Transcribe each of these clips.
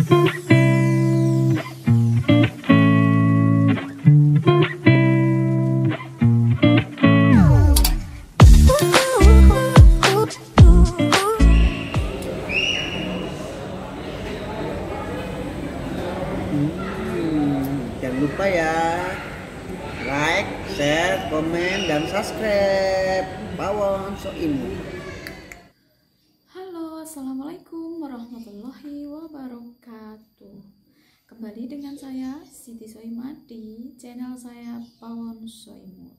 Jangan lupa ya, like, share, komen, dan subscribe Pawon Soimut. Halo, assalamualaikum warahmatullahi wabarakatuh. Kembali dengan saya Siti Soimah di channel saya Pawon Soimut.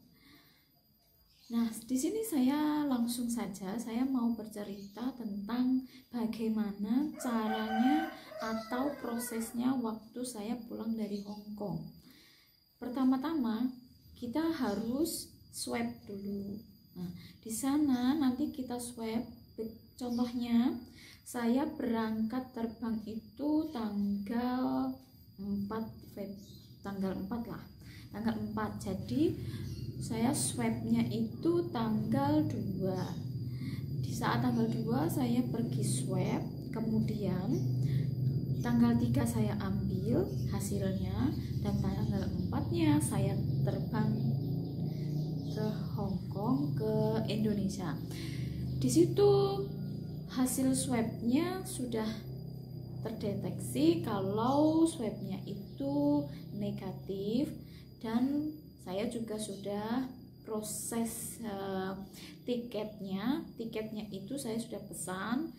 Nah, di sini saya langsung saja saya mau bercerita tentang bagaimana caranya atau prosesnya waktu saya pulang dari Hong Kong. Pertama-tama kita harus swab dulu. Nah, di sana nanti kita swab. Contohnya, saya berangkat terbang itu tanggal 4 lah. Tanggal 4. Jadi saya swabnya itu tanggal 2. Di saat tanggal 2 saya pergi swab, kemudian tanggal 3 saya ambil hasilnya, dan tanggal 4-nya saya terbang ke Hong Kong, ke Indonesia. Di situ hasil swabnya sudah terdeteksi kalau swabnya itu negatif, dan saya juga sudah proses tiketnya itu saya sudah pesan.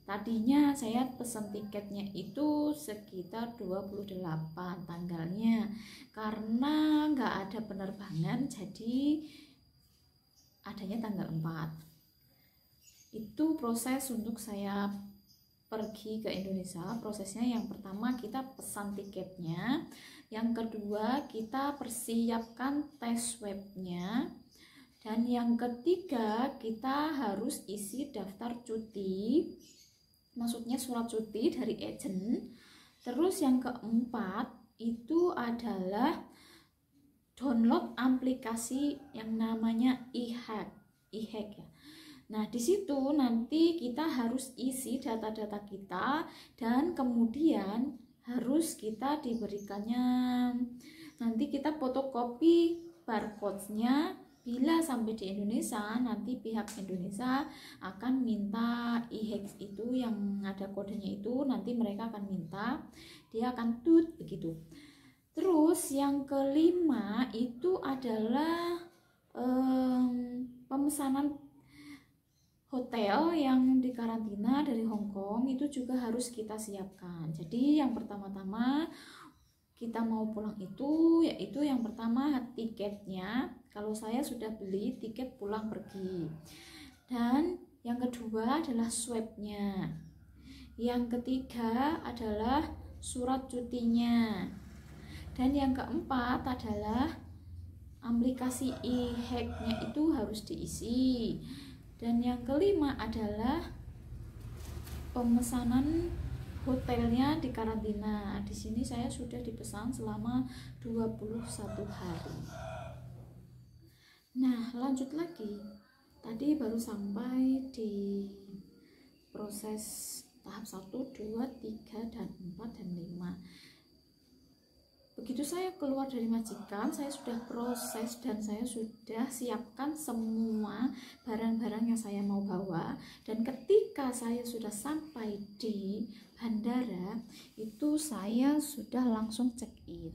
Tadinya saya pesan tiketnya itu sekitar 28 tanggalnya, karena nggak ada penerbangan jadi adanya tanggal 4. Itu proses untuk saya pergi ke Indonesia. Prosesnya yang pertama kita pesan tiketnya, yang kedua kita persiapkan tes swabnya, dan yang ketiga kita harus isi daftar cuti, maksudnya surat cuti dari agen. Terus yang keempat itu adalah download aplikasi yang namanya e-hack ya. Nah, di situ nanti kita harus isi data-data kita, dan kemudian harus kita diberikannya, nanti kita fotokopi barcode-nya. Bila sampai di Indonesia, nanti pihak Indonesia akan minta e-hack itu yang ada kodenya itu, nanti mereka akan minta, dia akan tut begitu. Terus yang kelima itu adalah pemesanan hotel yang dikarantina dari Hong Kong, itu juga harus kita siapkan. Jadi yang pertama-tama kita mau pulang itu yaitu yang pertama tiketnya. Kalau saya sudah beli tiket pulang pergi. Dan yang kedua adalah swabnya. Yang ketiga adalah surat cutinya. Dan yang keempat adalah aplikasi e-hack-nya itu harus diisi. Dan yang kelima adalah pemesanan hotelnya di karantina. Di sini saya sudah dipesan selama 21 hari. Nah, lanjut lagi. Tadi baru sampai di proses tahap 1, 2, 3, dan 4, dan 5. Begitu saya keluar dari majikan, saya sudah proses dan saya sudah siapkan semua barang-barang yang saya mau bawa. Dan ketika saya sudah sampai di bandara, itu saya sudah langsung check-in.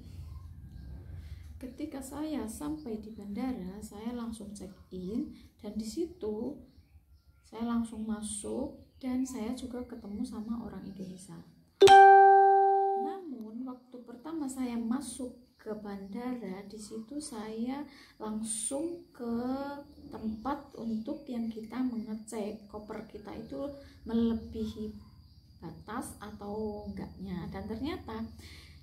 Ketika saya sampai di bandara, saya langsung check-in, dan di situ saya langsung masuk, dan saya juga ketemu sama orang Indonesia. Namun waktu pertama saya masuk ke bandara, di situ saya langsung ke tempat untuk yang kita mengecek koper kita itu melebihi batas atau enggaknya. Dan ternyata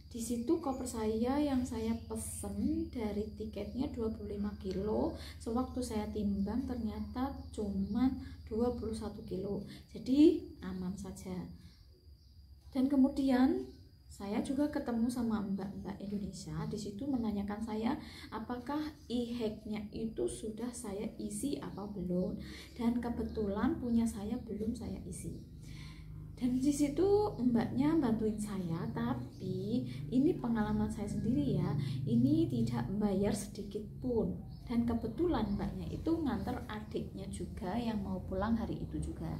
di situ koper saya yang saya pesen dari tiketnya 25 kilo, sewaktu saya timbang ternyata cuma 21 kilo. Jadi aman saja. Dan kemudian saya juga ketemu sama mbak-mbak Indonesia. Di situ menanyakan saya apakah e-hack-nya itu sudah saya isi apa belum. Dan kebetulan punya saya belum saya isi. Dan di situ mbaknya bantuin saya, tapi ini pengalaman saya sendiri ya, ini tidak membayar sedikit pun. Dan kebetulan mbaknya itu nganter adiknya juga yang mau pulang hari itu juga.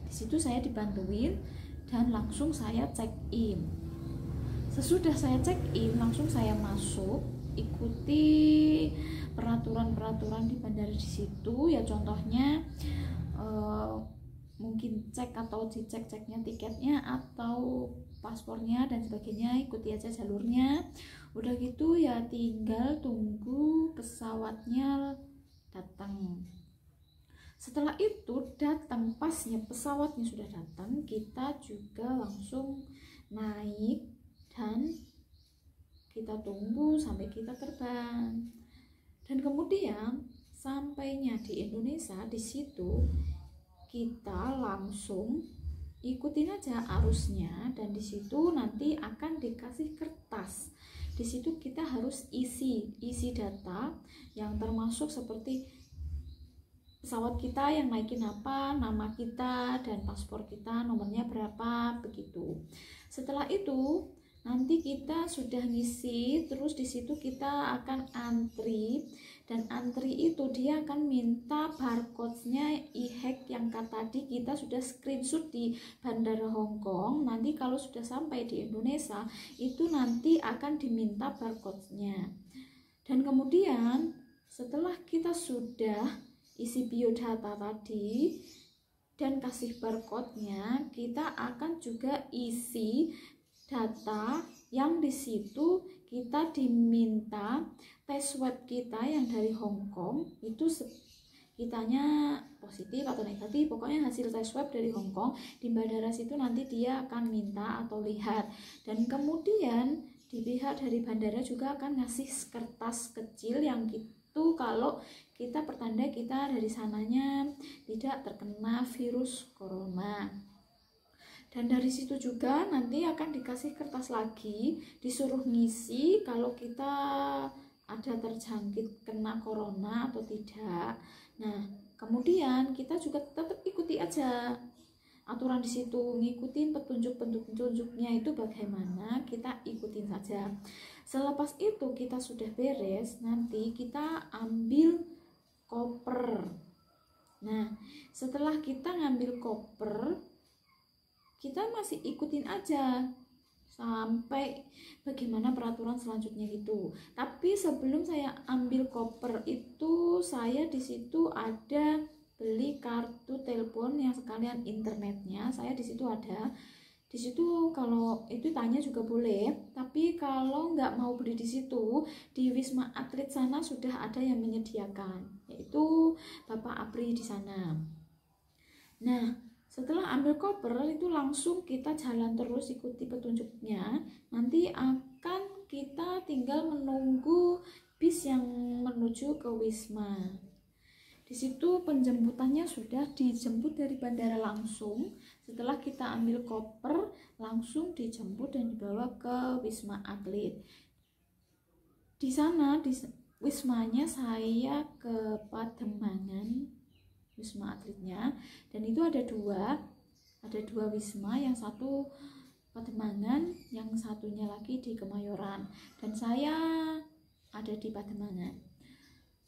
Di situ saya dibantuin dan langsung saya check in. Sesudah saya check in, langsung saya masuk, ikuti peraturan-peraturan di bandara di situ ya, contohnya mungkin cek atau dicek-ceknya tiketnya atau paspornya dan sebagainya, ikuti aja jalurnya. Udah gitu ya tinggal tunggu pesawatnya datang. Setelah itu datang, pasnya pesawatnya sudah datang, kita juga langsung naik dan kita tunggu sampai kita terbang. Dan kemudian sampainya di Indonesia, di situ kita langsung ikutin aja arusnya, dan di situ nanti akan dikasih kertas. Di situ kita harus isi data yang termasuk seperti pesawat kita yang naikin apa, nama kita dan paspor kita nomornya berapa begitu. Setelah itu nanti kita sudah ngisi, terus di situ kita akan antri, dan antri itu dia akan minta barcode-nya e-hack yang tadi kita sudah screenshot di Bandara Hong Kong. Nanti kalau sudah sampai di Indonesia itu nanti akan diminta barcode-nya. Dan kemudian setelah kita sudah isi biodata tadi dan kasih barcode-nya, kita akan juga isi data yang di situ kita diminta tes swab kita yang dari Hong Kong itu kitanya positif atau negatif, pokoknya hasil tes swab dari Hong Kong di bandara situ nanti dia akan minta atau lihat. Dan kemudian di pihak dari bandara juga akan ngasih kertas kecil yang itu kalau kita pertanda kita dari sananya tidak terkena virus corona. Dan dari situ juga nanti akan dikasih kertas lagi, disuruh ngisi kalau kita ada terjangkit kena corona atau tidak. Nah, kemudian kita juga tetap ikuti aja aturan di situ, ngikutin petunjuk-petunjuknya itu bagaimana, kita ikutin saja. Selepas itu kita sudah beres, nanti kita ambil koper. Nah, setelah kita ngambil koper, kita masih ikutin aja sampai bagaimana peraturan selanjutnya gitu. Tapi sebelum saya ambil koper itu, saya di situ ada beli kartu telepon yang sekalian internetnya. Saya di situ ada. Di situ kalau itu tanya juga boleh, tapi kalau nggak mau beli di situ, di Wisma Atlet sana sudah ada yang menyediakan, yaitu Bapak Apri di sana. Nah, setelah ambil koper itu langsung kita jalan terus ikuti petunjuknya. Nanti akan kita tinggal menunggu bis yang menuju ke Wisma. Di situ penjemputannya sudah dijemput dari bandara langsung. Setelah kita ambil koper, langsung dijemput dan dibawa ke Wisma Atlet. Di sana di Wismanya saya ke Pademangan, Wisma Atletnya, dan itu ada dua wisma, yang satu Pademangan, yang satunya lagi di Kemayoran, dan saya ada di Pademangan.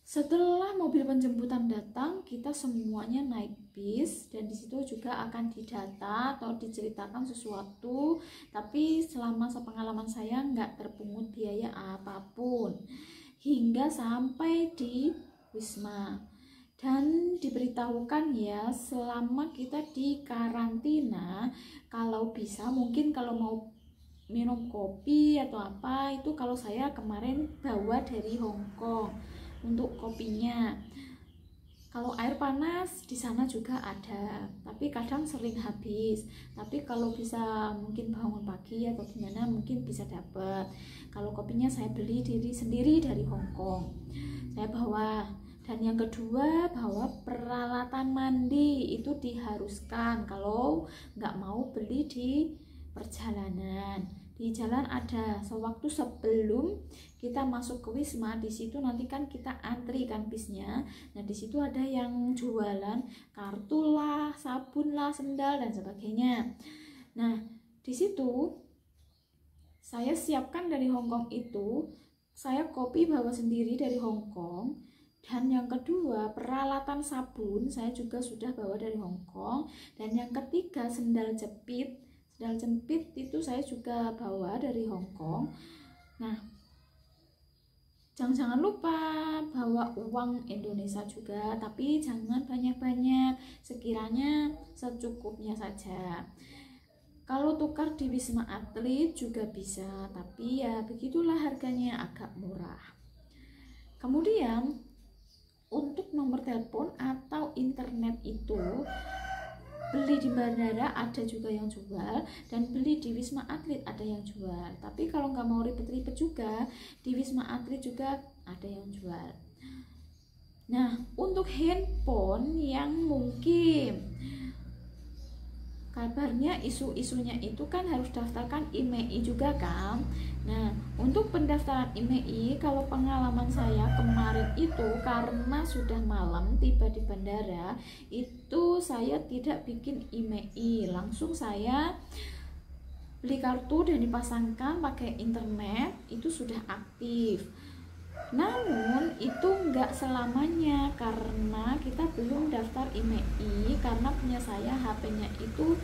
Setelah mobil penjemputan datang, kita semuanya naik bis, dan disitu juga akan didata atau diceritakan sesuatu, tapi selama sepengalaman saya nggak terpungut biaya apapun hingga sampai di Wisma. Dan diberitahukan ya, selama kita di karantina, kalau bisa mungkin kalau mau minum kopi atau apa itu, kalau saya kemarin bawa dari Hong Kong untuk kopinya. Kalau air panas di sana juga ada, tapi kadang sering habis. Tapi kalau bisa mungkin bangun pagi atau gimana mungkin bisa dapat. Kalau kopinya saya beli sendiri dari Hong Kong, saya bawa. Dan yang kedua, bahwa peralatan mandi itu diharuskan kalau nggak mau beli di perjalanan. di jalan ada. Sewaktu sebelum kita masuk ke Wisma, di situ nanti kan kita antri kan bisnya. Nah di situ ada yang jualan kartu lah, sabun lah, sendal dan sebagainya. Nah di situ saya siapkan dari Hongkong itu, saya copy bawa sendiri dari Hongkong. Dan yang kedua, peralatan sabun saya juga sudah bawa dari Hongkong. Dan yang ketiga, sendal jepit. Sendal jepit itu saya juga bawa dari Hongkong. Nah, jangan lupa bawa uang Indonesia juga, tapi jangan banyak-banyak, sekiranya secukupnya saja. Kalau tukar di Wisma Atlet juga bisa, tapi ya begitulah harganya, agak murah. Kemudian untuk nomor telepon atau internet itu beli di bandara ada juga yang jual, dan beli di Wisma Atlet ada yang jual. Tapi kalau nggak mau ribet-ribet juga, di Wisma Atlet juga ada yang jual. Nah untuk handphone yang mungkin kabarnya isu-isunya itu kan harus daftarkan IMEI juga kan. Nah untuk pendaftaran IMEI, kalau pengalaman saya kemarin itu karena sudah malam tiba di bandara, itu saya tidak bikin IMEI, langsung saya beli kartu dan dipasangkan pakai internet, itu sudah aktif. Namun itu enggak selamanya, karena kita belum daftar IMEI, karena punya saya HP-nya itu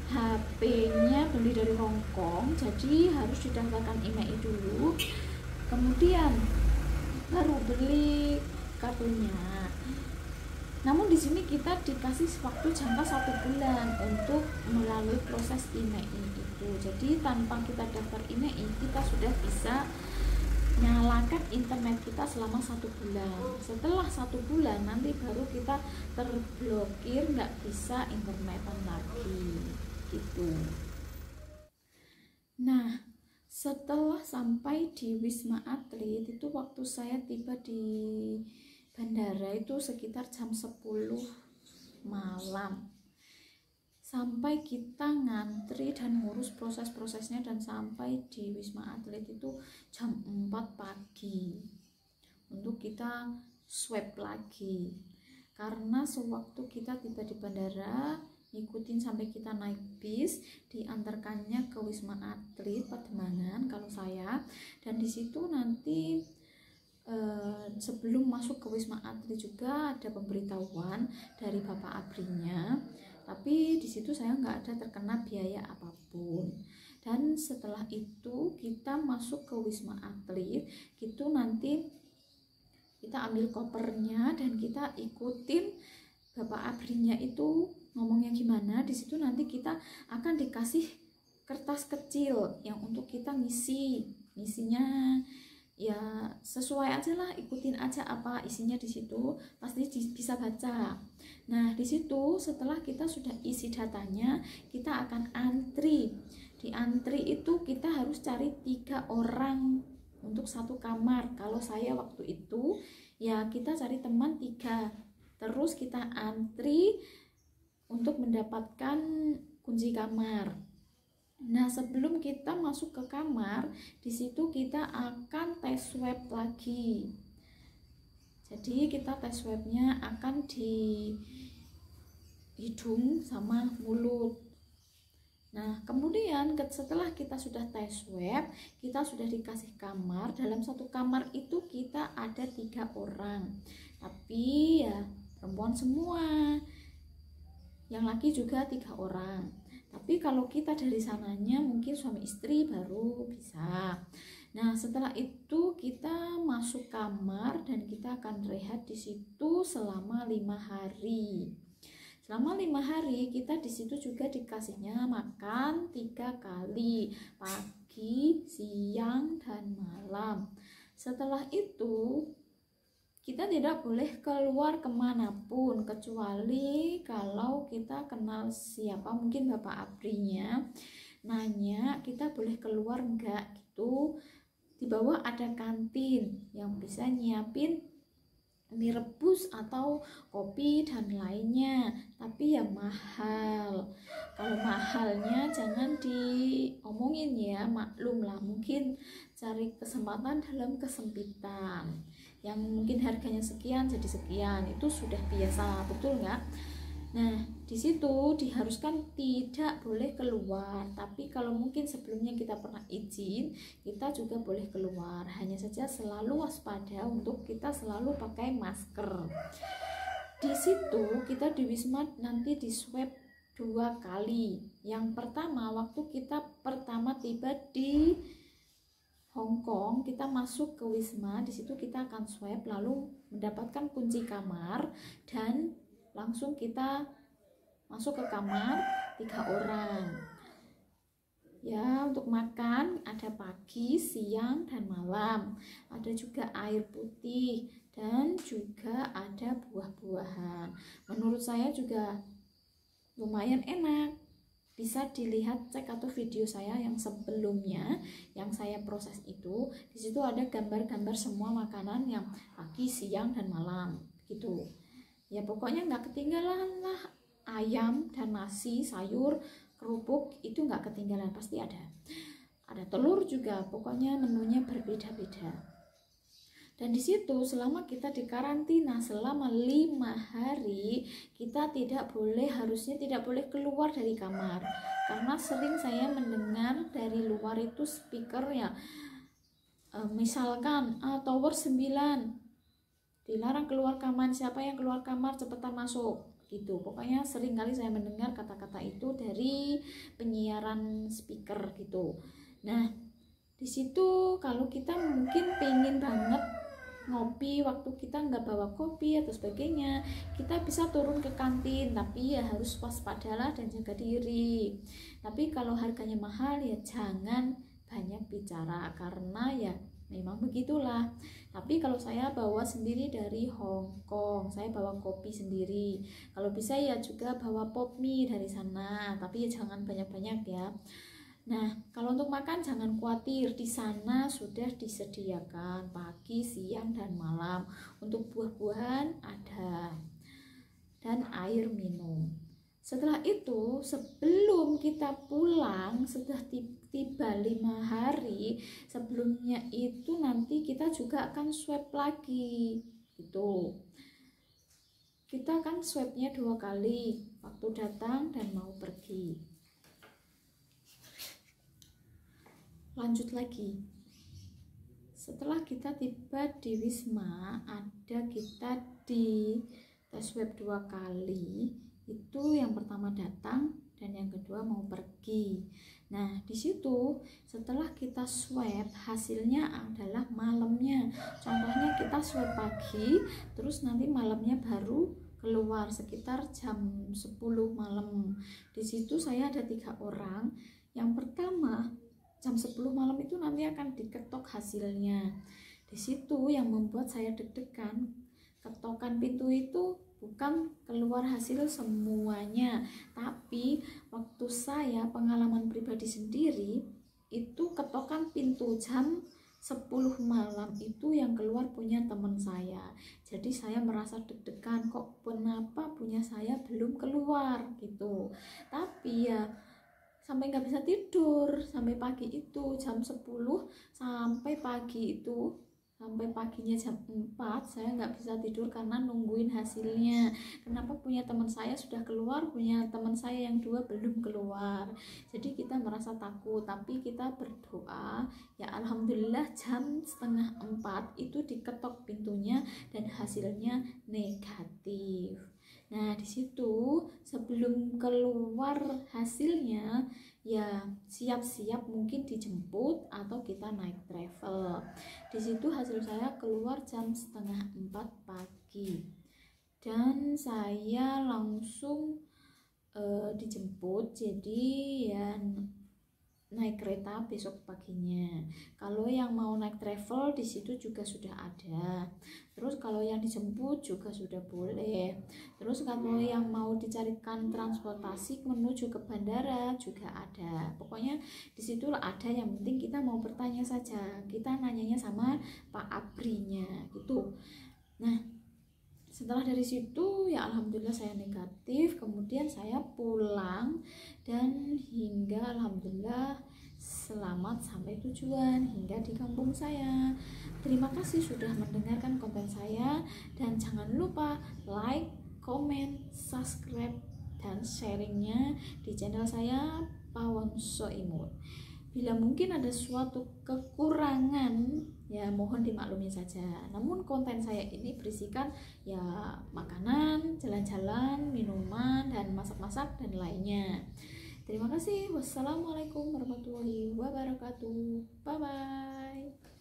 HP-nya beli dari Hongkong, jadi harus didaftarkan IMEI dulu, kemudian baru beli kartunya. Namun di sini kita dikasih waktu jangka 1 bulan untuk melalui proses IMEI itu. Jadi tanpa kita daftar IMEI, kita sudah bisa nyalakan internet kita selama 1 bulan. Setelah 1 bulan nanti baru kita terblokir, nggak bisa internetan lagi gitu. Nah setelah sampai di Wisma Atlet itu, waktu saya tiba di bandara itu sekitar jam 10 malam. Sampai kita ngantri dan ngurus proses-prosesnya dan sampai di Wisma Atlet itu jam 4 pagi untuk kita swab lagi. Karena sewaktu kita tiba di bandara, ikutin sampai kita naik bis, diantarkannya ke Wisma Atlet Pademangan kalau saya, dan di situ nanti sebelum masuk ke Wisma Atlet juga ada pemberitahuan dari Bapak Abrinya. Tapi di situ saya nggak ada terkena biaya apapun. Dan setelah itu kita masuk ke Wisma Atlet, gitu nanti kita ambil kopernya dan kita ikutin Bapak Abrinya itu ngomongnya gimana. Di situ nanti kita akan dikasih kertas kecil yang untuk kita ngisinya ya sesuai aja lah, ikutin aja apa isinya di situ, pasti bisa baca. Nah di situ setelah kita sudah isi datanya, kita akan antri. Di antri itu kita harus cari 3 orang untuk 1 kamar. Kalau saya waktu itu ya kita cari teman 3, terus kita antri untuk mendapatkan kunci kamar. Nah sebelum kita masuk ke kamar, di situ kita akan tes swab lagi. Jadi kita tes swabnya akan di hidung sama mulut. Nah kemudian setelah kita sudah tes swab, kita sudah dikasih kamar. Dalam 1 kamar itu kita ada 3 orang, tapi ya perempuan semua, yang laki juga 3 orang. Tapi kalau kita dari sananya mungkin suami istri baru bisa. Nah setelah itu kita masuk kamar dan kita akan rehat di situ selama 5 hari. Selama 5 hari kita di situ juga dikasihnya makan 3 kali, pagi, siang, dan malam. Setelah itu kita tidak boleh keluar kemanapun, kecuali kalau kita kenal siapa, mungkin Bapak Abrinya nanya kita boleh keluar enggak gitu. Di bawah ada kantin yang bisa nyiapin mie rebus atau kopi dan lainnya, tapi ya mahal. Kalau mahalnya jangan diomongin ya, maklum lah, mungkin cari kesempatan dalam kesempitan. Yang mungkin harganya sekian jadi sekian, itu sudah biasa, betul nggak? Nah, di situ diharuskan tidak boleh keluar. Tapi kalau mungkin sebelumnya kita pernah izin, kita juga boleh keluar. Hanya saja selalu waspada untuk kita selalu pakai masker. Di situ kita di Wisma nanti di swab 2 kali. Yang pertama waktu kita pertama tiba di Hong Kong, kita masuk ke Wisma, di situ kita akan swab lalu mendapatkan kunci kamar dan langsung kita masuk ke kamar 3 orang. Ya, untuk makan ada pagi, siang, dan malam. Ada juga air putih dan juga ada buah-buahan. Menurut saya juga lumayan enak. Bisa dilihat, cek atau video saya yang sebelumnya yang saya proses itu. Di situ ada gambar-gambar semua makanan yang pagi, siang, dan malam gitu. Ya pokoknya nggak ketinggalan lah, ayam dan nasi, sayur, kerupuk itu nggak ketinggalan, pasti ada telur juga, pokoknya menunya berbeda-beda. Dan di situ selama kita di karantina selama 5 hari, kita harusnya tidak boleh keluar dari kamar, karena sering saya mendengar dari luar itu speaker ya, misalkan tower 9 dilarang keluar kamar, siapa yang keluar kamar cepetan masuk gitu. Pokoknya sering kali saya mendengar kata-kata itu dari penyiaran speaker gitu. Nah, di situ kalau kita mungkin pengen banget ngopi, waktu kita nggak bawa kopi atau sebagainya, kita bisa turun ke kantin, tapi ya harus waspadalah dan jaga diri. Tapi kalau harganya mahal ya jangan banyak bicara, karena ya memang begitulah. Tapi kalau saya bawa sendiri dari Hong Kong, saya bawa kopi sendiri. Kalau bisa ya juga bawa pop mie dari sana, tapi ya jangan banyak-banyak ya. Nah, kalau untuk makan jangan khawatir, di sana sudah disediakan pagi, siang, dan malam. Untuk buah-buahan ada dan air minum. Setelah itu, sebelum kita pulang, setelah tiba 5 hari, sebelumnya itu nanti kita juga akan swab lagi gitu. Kita akan swabnya 2 kali, waktu datang dan mau pergi. Lanjut lagi, setelah kita tiba di Wisma, ada kita di tes swab 2 kali. Itu yang pertama datang dan yang kedua mau pergi. Nah, di situ setelah kita swab, hasilnya adalah malamnya. Contohnya kita swab pagi, terus nanti malamnya baru keluar sekitar jam 10 malam. Di situ saya ada 3 orang. Yang pertama jam 10 malam itu nanti akan diketok hasilnya. Di situ yang membuat saya deg-degan, ketokan pintu itu bukan keluar hasil semuanya, tapi waktu saya pengalaman pribadi sendiri itu ketokan pintu jam 10 malam itu yang keluar punya teman saya. Jadi saya merasa deg-degan, kok kenapa punya saya belum keluar gitu. Tapi ya sampai nggak bisa tidur sampai pagi itu jam 10 sampai pagi itu, sampai paginya jam 4 saya nggak bisa tidur karena nungguin hasilnya. Kenapa punya teman saya sudah keluar, punya teman saya yang 2 belum keluar. Jadi kita merasa takut, tapi kita berdoa ya alhamdulillah jam setengah 4 itu diketok pintunya dan hasilnya negatif. Nah, di situ sebelum keluar hasilnya ya siap-siap mungkin dijemput atau kita naik travel. Di situ hasil saya keluar jam setengah 4 pagi dan saya langsung dijemput, jadi ya naik kereta besok paginya. Kalau yang mau naik travel di situ juga sudah ada. Terus kalau yang dijemput juga sudah boleh. Terus kalau yang mau dicarikan transportasi menuju ke bandara juga ada. Pokoknya di situ ada, yang penting kita mau bertanya saja. Kita nanyanya sama Pak Abrinya gitu. Nah, Setelah dari situ ya alhamdulillah saya negatif, kemudian saya pulang dan hingga alhamdulillah selamat sampai tujuan hingga di kampung saya. Terima kasih sudah mendengarkan konten saya dan jangan lupa like, comment, subscribe dan sharingnya di channel saya Pawon Soimut. Bila mungkin ada suatu kekurangan ya mohon dimaklumi saja. Namun konten saya ini berisikan ya makanan, jalan-jalan, minuman, dan masak-masak dan lainnya. Terima kasih. Wassalamualaikum warahmatullahi wabarakatuh. Bye bye.